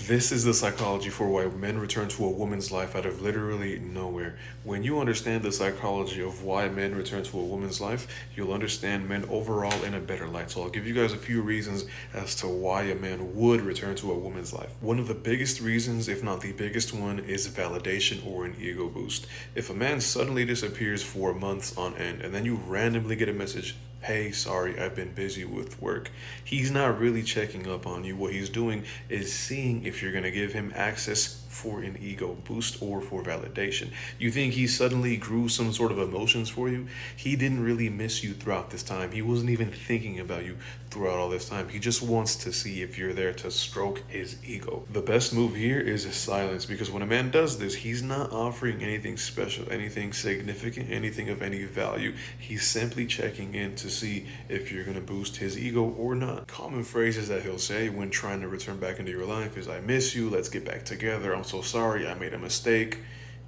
This is the psychology for why men return to a woman's life out of literally nowhere. When you understand the psychology of why men return to a woman's life, you'll understand men overall in a better light. So I'll give you guys a few reasons as to why a man would return to a woman's life. One of the biggest reasons, if not the biggest one, is validation or an ego boost. If a man suddenly disappears for months on end and then you randomly get a message, "Hey, sorry, I've been busy with work," he's not really checking up on you. What he's doing is seeing if you're going to give him access for an ego boost or for validation. You think he suddenly grew some sort of emotions for you? He didn't really miss you throughout this time. He wasn't even thinking about you throughout all this time. He just wants to see if you're there to stroke his ego. The best move here is silence, because when a man does this, he's not offering anything special, anything significant, anything of any value. He's simply checking in to see if you're going to boost his ego or not. Common phrases that he'll say when trying to return back into your life is, "I miss you, let's get back together, I'm so sorry, I made a mistake."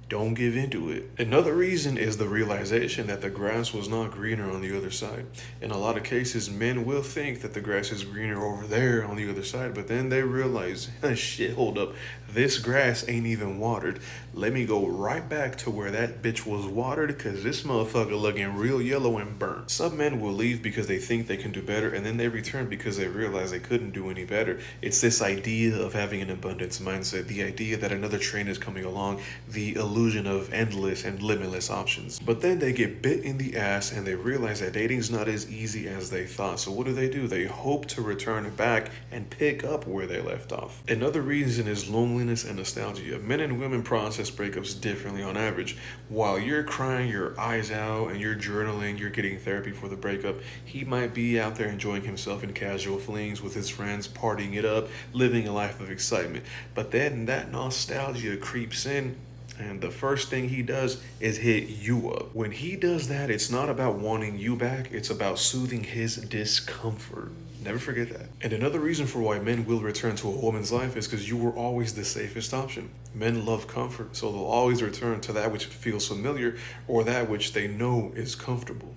Don't give into it. Another reason is the realization that the grass was not greener on the other side. In a lot of cases, men will think that the grass is greener over there on the other side, but then they realize, shit, hold up, this grass ain't even watered. Let me go right back to where that bitch was watered, because this motherfucker looking real yellow and burnt. Some men will leave because they think they can do better, and then they return because they realize they couldn't do any better. It's this idea of having an abundance mindset, the idea that another train is coming along, the illusion of endless and limitless options. But then they get bit in the ass and they realize that dating's not as easy as they thought. So what do? They hope to return back and pick up where they left off. Another reason is loneliness and nostalgia. Men and women process breakups differently on average. While you're crying your eyes out and you're journaling, you're getting therapy for the breakup, he might be out there enjoying himself in casual flings with his friends, partying it up, living a life of excitement. But then that nostalgia creeps in, and the first thing he does is hit you up. When he does that, it's not about wanting you back, it's about soothing his discomfort. Never forget that. And another reason for why men will return to a woman's life is because you were always the safest option. Men love comfort, so they'll always return to that which feels familiar or that which they know is comfortable.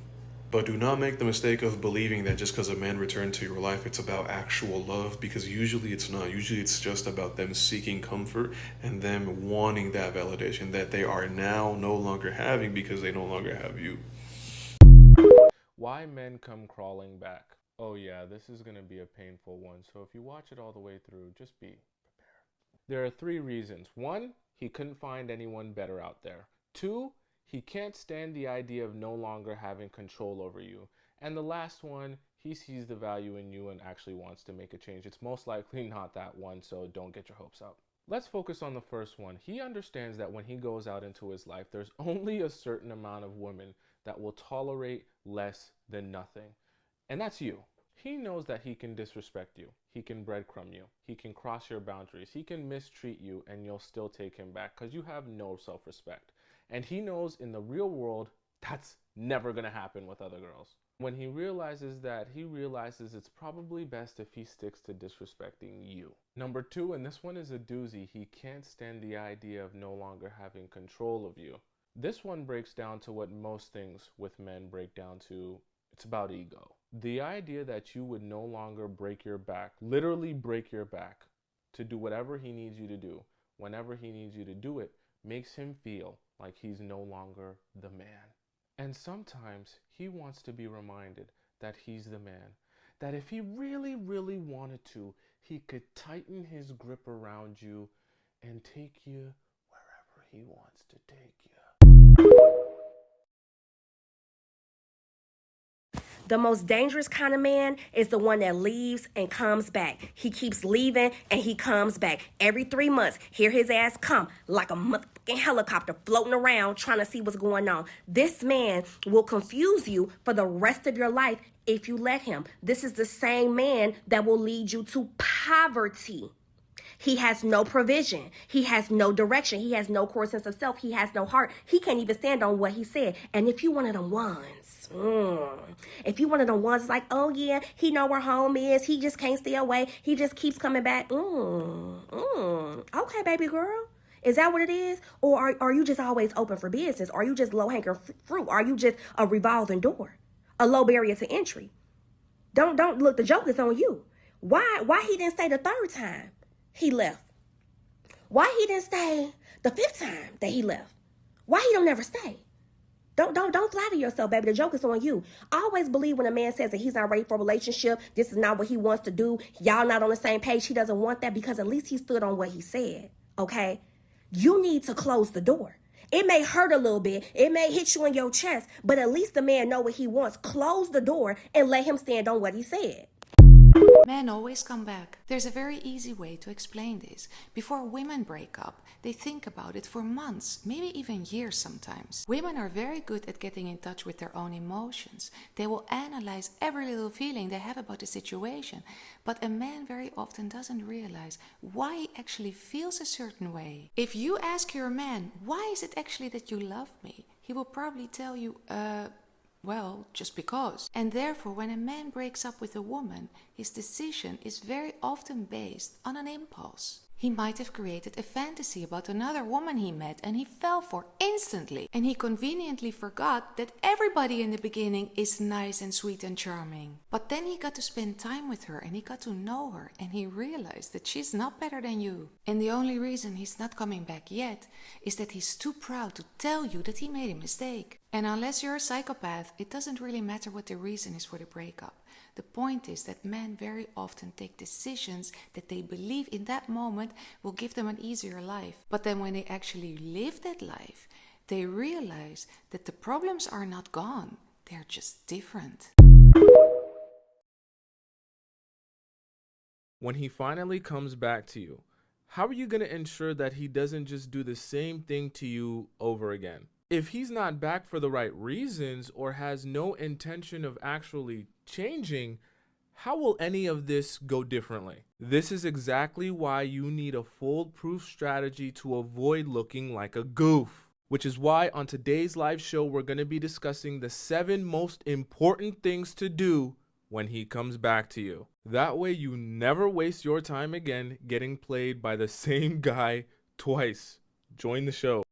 But do not make the mistake of believing that just because a man returned to your life, it's about actual love, because usually it's not. Usually it's just about them seeking comfort and them wanting that validation that they are now no longer having because they no longer have you. Why men come crawling back. Oh, yeah, this is going to be a painful one, so if you watch it all the way through, just be prepared. There are three reasons. One, he couldn't find anyone better out there. Two, he can't stand the idea of no longer having control over you. And the last one, he sees the value in you and actually wants to make a change. It's most likely not that one, so don't get your hopes up. Let's focus on the first one. He understands that when he goes out into his life, there's only a certain amount of women that will tolerate less than nothing. And that's you. He knows that he can disrespect you. He can breadcrumb you. He can cross your boundaries. He can mistreat you and you'll still take him back because you have no self-respect. And he knows in the real world that's never going to happen with other girls. When he realizes that, he realizes it's probably best if he sticks to disrespecting you. Number two, and this one is a doozy, he can't stand the idea of no longer having control of you. This one breaks down to what most things with men break down to. It's about ego. The idea that you would no longer break your back, literally break your back, to do whatever he needs you to do, whenever he needs you to do it, makes him feel like he's no longer the man. And sometimes he wants to be reminded that he's the man, that if he really, really wanted to, he could tighten his grip around you and take you wherever he wants to take you. The most dangerous kind of man is the one that leaves and comes back. He keeps leaving and he comes back. Every 3 months, hear his ass come like a motherfucking helicopter floating around trying to see what's going on. This man will confuse you for the rest of your life if you let him. This is the same man that will lead you to poverty. He has no provision. He has no direction. He has no core sense of self. He has no heart. He can't even stand on what he said. And if you one of them ones, if you one of them ones like, oh yeah, he know where home is. He just can't stay away. He just keeps coming back. Okay, baby girl. Is that what it is? Or are you just always open for business? Are you just low-hanging fruit? Are you just a revolving door? A low barrier to entry? Don't look, the joke is on you. Why he didn't stay the third time he left? Why he didn't stay the 5th time that he left? Why he don't never stay? Don't flatter yourself, baby. The joke is on you. I always believe when a man says that he's not ready for a relationship, this is not what he wants to do, y'all not on the same page, he doesn't want that, because at least he stood on what he said, okay? You need to close the door. It may hurt a little bit. It may hit you in your chest, but at least the man know what he wants. Close the door and let him stand on what he said. Men always come back. There's a very easy way to explain this. Before women break up, they think about it for months, maybe even years sometimes. Women are very good at getting in touch with their own emotions. They will analyze every little feeling they have about the situation. But a man very often doesn't realize why he actually feels a certain way. If you ask your man, why is it actually that you love me? He will probably tell you, well, just because. And therefore, when a man breaks up with a woman, his decision is very often based on an impulse. He might have created a fantasy about another woman he met and he fell for instantly. And he conveniently forgot that everybody in the beginning is nice and sweet and charming. But then he got to spend time with her and he got to know her and he realized that she's not better than you. And the only reason he's not coming back yet is that he's too proud to tell you that he made a mistake. And unless you're a psychopath, it doesn't really matter what the reason is for the breakup. The point is that men very often take decisions that they believe in that moment will give them an easier life. But then when they actually live that life, they realize that the problems are not gone. They're just different. When he finally comes back to you, how are you going to ensure that he doesn't just do the same thing to you over again? If he's not back for the right reasons or has no intention of actually changing, how will any of this go differently? This is exactly why you need a foolproof strategy to avoid looking like a goof. Which is why on today's live show, we're going to be discussing the 7 most important things to do when he comes back to you. That way you never waste your time again getting played by the same guy twice. Join the show.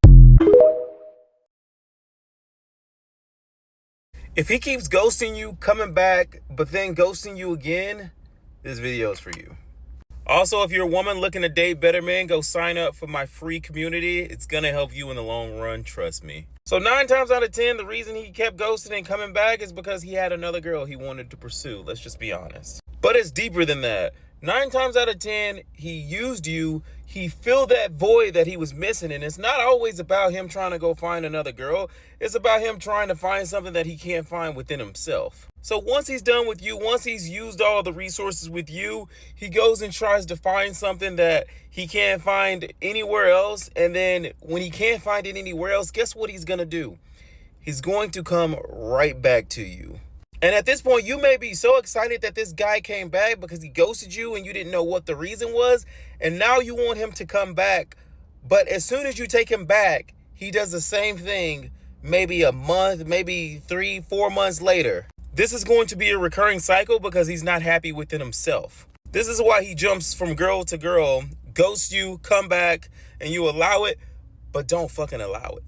If he keeps ghosting you, coming back, but then ghosting you again, this video is for you. Also, if you're a woman looking to date better men, go sign up for my free community. It's going to help you in the long run, trust me. So 9 times out of 10, the reason he kept ghosting and coming back is because he had another girl he wanted to pursue. Let's just be honest. But it's deeper than that. 9 times out of 10, he used you. He filled that void that he was missing. And it's not always about him trying to go find another girl. It's about him trying to find something that he can't find within himself. So once he's done with you, once he's used all the resources with you, he goes and tries to find something that he can't find anywhere else. And then when he can't find it anywhere else, guess what he's going to do? He's going to come right back to you. And at this point, you may be so excited that this guy came back because he ghosted you and you didn't know what the reason was. And now you want him to come back. But as soon as you take him back, he does the same thing, maybe a month, maybe 3-4 months later. This is going to be a recurring cycle because he's not happy within himself. This is why he jumps from girl to girl, ghosts you, come back, and you allow it, but don't fucking allow it.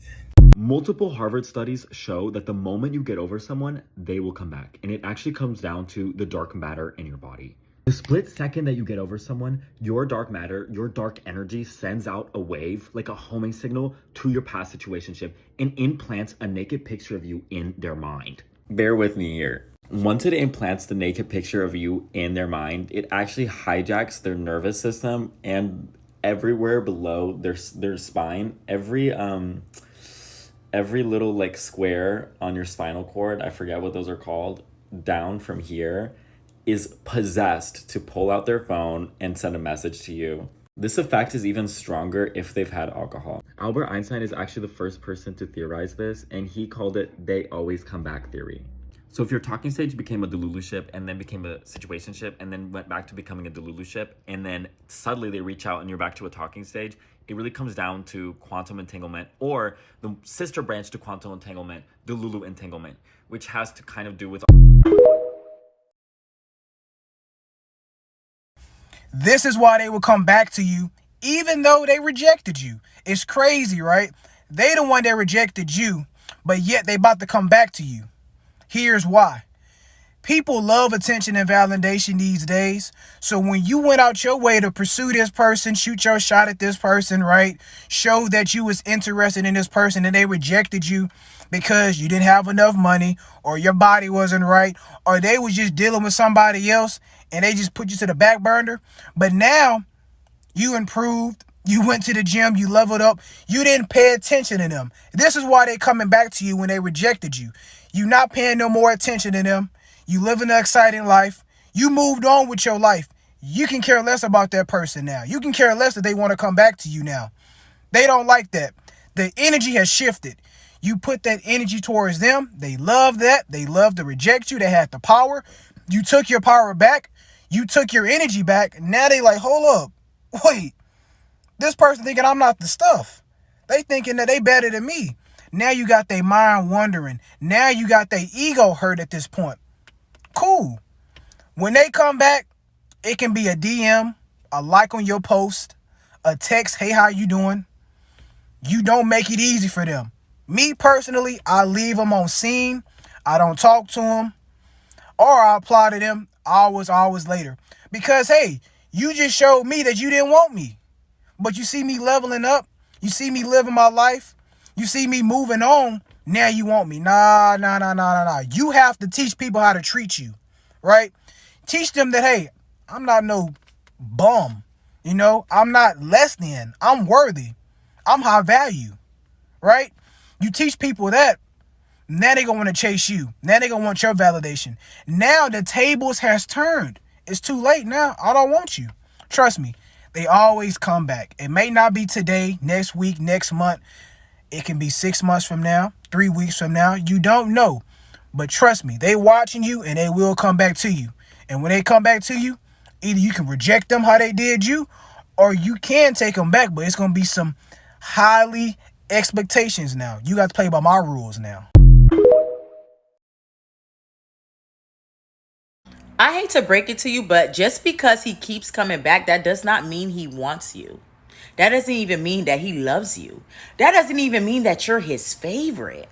Multiple Harvard studies show that the moment you get over someone, they will come back. And it actually comes down to the dark matter in your body. The split second that you get over someone, your dark matter, your dark energy sends out a wave, like a homing signal to your past situationship and implants a naked picture of you in their mind. Bear with me here. Once it implants the naked picture of you in their mind, it actually hijacks their nervous system and everywhere below their spine, every little like square on your spinal cord, I forget what those are called, down from here is possessed to pull out their phone and send a message to you. This effect is even stronger if they've had alcohol. Albert Einstein is actually the first person to theorize this, and he called it "they always come back" theory. So if your talking stage became a Delulu-ship and then became a situationship and then went back to becoming a Delulu-ship and then suddenly they reach out and you're back to a talking stage, it really comes down to quantum entanglement, or the sister branch to quantum entanglement, Delulu entanglement, which has to kind of do with... This is why they will come back to you, even though they rejected you. It's crazy, right? They the one that rejected you, but yet they about to come back to you. Here's why. People love attention and validation these days. So when you went out your way to pursue this person, shoot your shot at this person, right? Show that you was interested in this person and they rejected you because you didn't have enough money or your body wasn't right or they was just dealing with somebody else and they just put you to the back burner. But now you improved. You went to the gym, you leveled up, you didn't pay attention to them. This is why they coming back to you when they rejected you. You not paying no more attention to them. You living an exciting life. You moved on with your life. You can care less about that person now. You can care less that they want to come back to you now. They don't like that. The energy has shifted. You put that energy towards them. They love that. They love to reject you. They had the power. You took your power back. You took your energy back. Now they like, hold up. Wait. This person thinking I'm not the stuff. They thinking that they better than me. Now you got their mind wandering. Now you got their ego hurt at this point. Cool. When they come back, it can be a DM, a like on your post, a text, hey, how you doing? You don't make it easy for them. Me personally, I leave them on scene. I don't talk to them. Or I apply to them hours later. Because, hey, you just showed me that you didn't want me. But you see me leveling up. You see me living my life. You see me moving on. Now you want me. Nah. You have to teach people how to treat you, right? Teach them that, hey, I'm not no bum. You know, I'm not less than. I'm worthy. I'm high value, right? You teach people that. Now they going to want to chase you. Now they going to want your validation. Now the tables has turned. It's too late now. I don't want you. Trust me. They always come back. It may not be today, next week, next month. It can be 6 months from now, 3 weeks from now. You don't know. But trust me, they watching you and they will come back to you. And when they come back to you, either you can reject them how they did you, or you can take them back. But it's going to be some highly expectations now. You got to play by my rules now. I hate to break it to you, but just because he keeps coming back, that does not mean he wants you. That doesn't even mean that he loves you. That doesn't even mean that you're his favorite.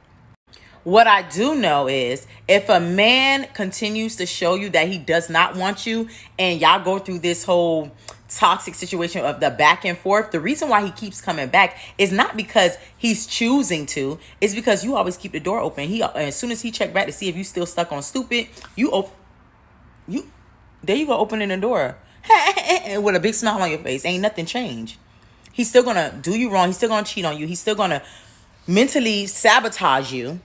What I do know is if a man continues to show you that he does not want you and y'all go through this whole toxic situation of the back and forth, the reason why he keeps coming back is not because he's choosing to. It's because you always keep the door open. As soon as he check back to see if you still stuck on stupid, there you go, opening the door with a big smile on your face. Ain't nothing changed. He's still gonna do you wrong. He's still gonna cheat on you. He's still gonna mentally sabotage you.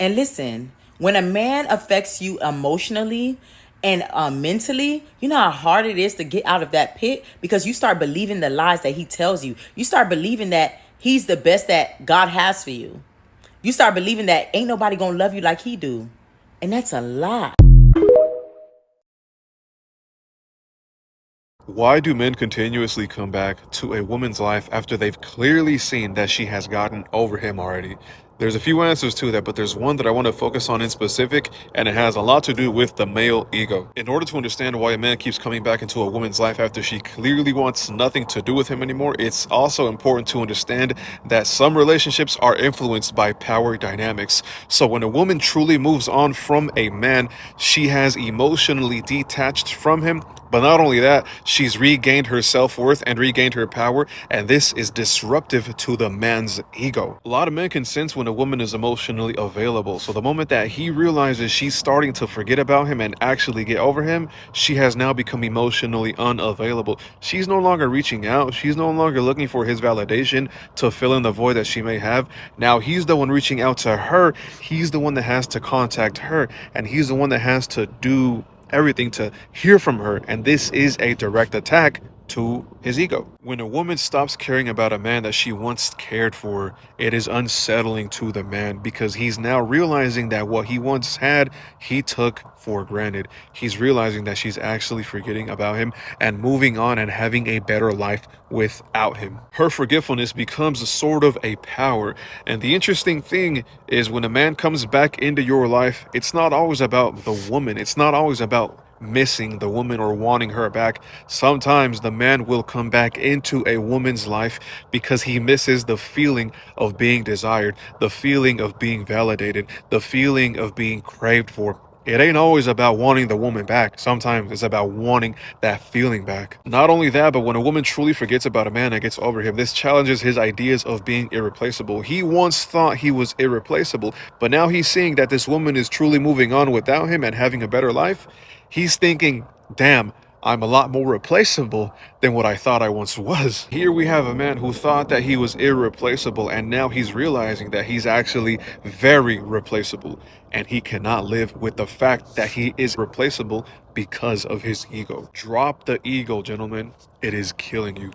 And listen, when a man affects you emotionally and mentally, you know how hard it is to get out of that pit, because you start believing the lies that he tells you. You start believing that he's the best that God has for you. You start believing that ain't nobody gonna love you like he do. And that's a lie. Why do men continuously come back to a woman's life after they've clearly seen that she has gotten over him already? There's a few answers to that, but there's one that I want to focus on in specific, and it has a lot to do with the male ego. In order to understand why a man keeps coming back into a woman's life after she clearly wants nothing to do with him anymore, it's also important to understand that some relationships are influenced by power dynamics. So when a woman truly moves on from a man, she has emotionally detached from him. But not only that, she's regained her self-worth and regained her power, and this is disruptive to the man's ego. A lot of men can sense when a woman is emotionally available. So the moment that he realizes she's starting to forget about him and actually get over him, she has now become emotionally unavailable. She's no longer reaching out. She's no longer looking for his validation to fill in the void that she may have. Now he's the one reaching out to her. He's the one that has to contact her, and he's the one that has to do everything to hear from her, and this is a direct attack to his ego. When a woman stops caring about a man that she once cared for, it is unsettling to the man, because he's now realizing that what he once had, he took for granted. He's realizing that she's actually forgetting about him and moving on and having a better life without him. Her forgetfulness becomes a sort of a power. And the interesting thing is, when a man comes back into your life, it's not always about the woman. It's not always about missing the woman or wanting her back. Sometimes the man will come back into a woman's life because he misses the feeling of being desired, the feeling of being validated, the feeling of being craved for. It ain't always about wanting the woman back. Sometimes it's about wanting that feeling back. Not only that, but when a woman truly forgets about a man and gets over him, this challenges his ideas of being irreplaceable. He once thought he was irreplaceable, but now he's seeing that this woman is truly moving on without him and having a better life. He's thinking, damn, I'm a lot more replaceable than what I thought I once was. Here we have a man who thought that he was irreplaceable, and now he's realizing that he's actually very replaceable, and he cannot live with the fact that he is replaceable because of his ego. Drop the ego, gentlemen. It is killing you.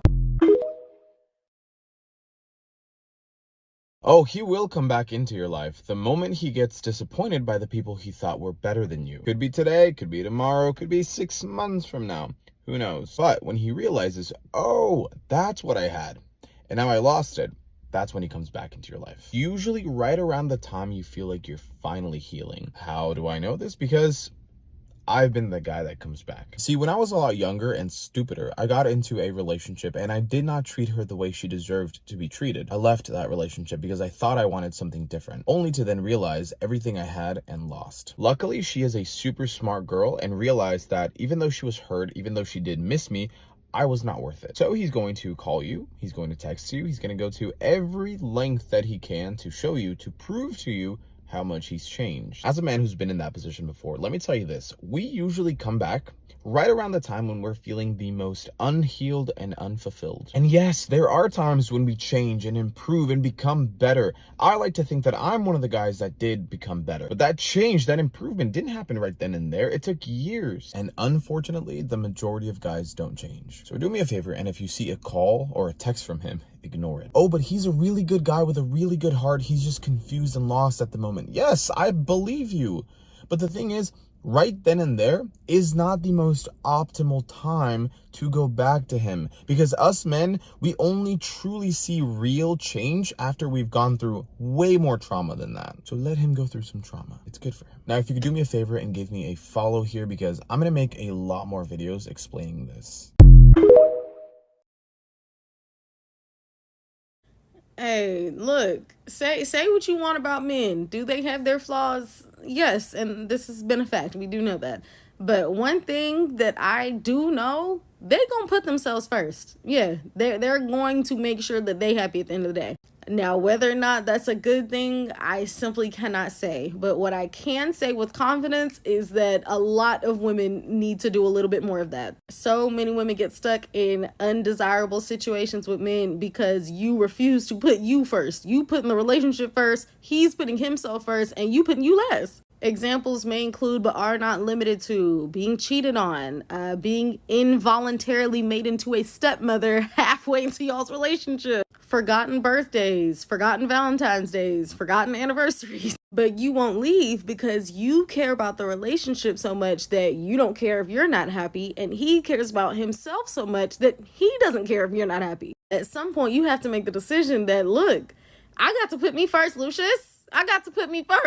Oh, he will come back into your life the moment he gets disappointed by the people he thought were better than you. Could be today, could be tomorrow, could be 6 months from now. Who knows? But when he realizes, oh, that's what I had, and now I lost it, that's when he comes back into your life. Usually right around the time you feel like you're finally healing. How do I know this? Because I've been the guy that comes back. See, when I was a lot younger and stupider, I got into a relationship and I did not treat her the way she deserved to be treated. I left that relationship because I thought I wanted something different, only to then realize everything I had and lost. Luckily, she is a super smart girl and realized that even though she was hurt, even though she did miss me, I was not worth it. So he's going to call you, he's going to text you, he's going to go to every length that he can to show you, to prove to you how much he's changed. As a man who's been in that position before, let me tell you this. We usually come back right around the time when we're feeling the most unhealed and unfulfilled. And yes, there are times when we change and improve and become better. I like to think that I'm one of the guys that did become better. But that change, that improvement didn't happen right then and there. It took years. And unfortunately, the majority of guys don't change. So do me a favor, and if you see a call or a text from him, ignore it. Oh, but he's a really good guy with a really good heart. He's just confused and lost at the moment. Yes, I believe you. But the thing is, right then and there is not the most optimal time to go back to him, because us men, we only truly see real change after we've gone through way more trauma than that. So let him go through some trauma. It's good for him. Now, if you could do me a favor and give me a follow here, because I'm going to make a lot more videos explaining this. Hey, look, say what you want about men. Do they have their flaws? Yes, and this has been a fact. We do know that. But one thing that I do know, they're going to put themselves first. Yeah, they're going to make sure that they happy at the end of the day. Now, whether or not that's a good thing, I simply cannot say. But what I can say with confidence is that a lot of women need to do a little bit more of that. So many women get stuck in undesirable situations with men because you refuse to put you first. You putting the relationship first, he's putting himself first, and you putting you last. Examples may include, but are not limited to, being cheated on, being involuntarily made into a stepmother halfway into y'all's relationship, forgotten birthdays, forgotten Valentine's days, forgotten anniversaries. But you won't leave because you care about the relationship so much that you don't care if you're not happy, and he cares about himself so much that he doesn't care if you're not happy. At some point, you have to make the decision that, look, I got to put me first, Lucius. I got to put me first.